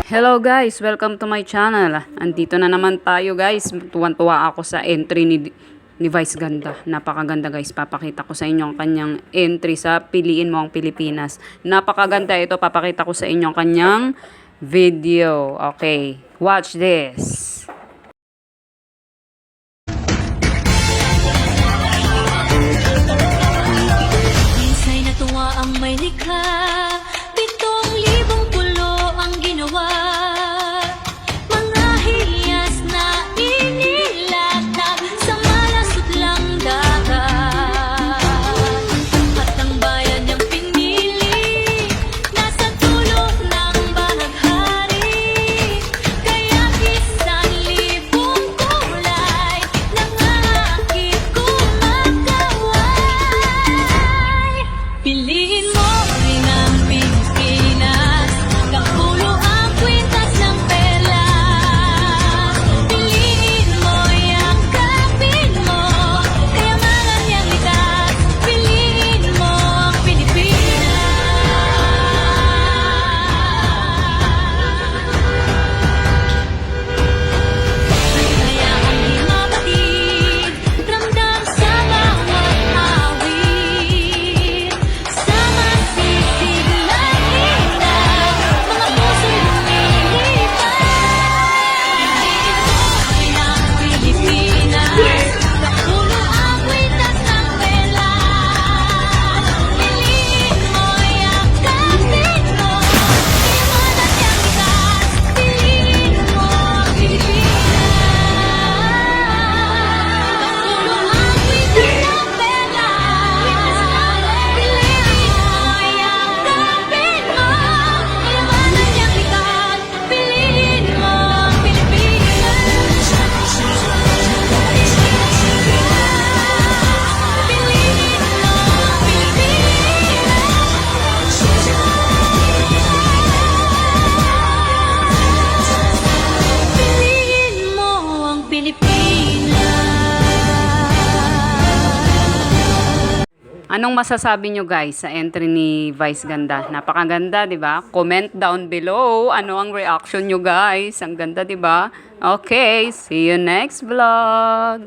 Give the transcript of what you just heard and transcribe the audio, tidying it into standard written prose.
Hello guys, welcome to my channel. Andito na naman tayo guys. Tuwan-tuwa ako sa entry ni Vice Ganda. Napakaganda guys. Papakita ko sa inyo ang kanyang entry sa Piliin Mo ang Pilipinas. Napakaganda ito. Papakita ko sa inyo ang kanyang video. Okay, watch this. Minsa'y natuwa ang may likha, 7,000 pulo ang ginawa. Mga hiyas na inilatag sa malasot lang dagat. At ang bayan niyang pinili, nasa tulog ng bahaghari. Kaya 1,000 kulay, nangakit kumagaway. Piliin mo rin ang Pilipinas, kapulo ang kwintas ng pera. Piliin mo, yakapin mo, kayamanan niyang likas. Piliin mo ang Pilipinas. Kaya ang himapatid, ramdam sa bawat awit. Sa masisig na kita, mga puso'y lumilipad. Piliin mo ang Pilipinas, kapulo ang kwintas ng pera. Piliin mo, yakapin mo, kayamanan niyang likas. Piliin mo ang Pilipinas, kapulo ang kwintas ng pera. Piliin mo, yakapin mo, kayamanan niyang likas. Piliin mo ang Pilipinas. Piliin mo ang Pilipinas. Anong masasabi nyo guys sa entry ni Vice Ganda? Napakaganda, 'di ba? Comment down below ano ang reaction nyo guys. Ang ganda, 'di ba? Okay, see you next vlog.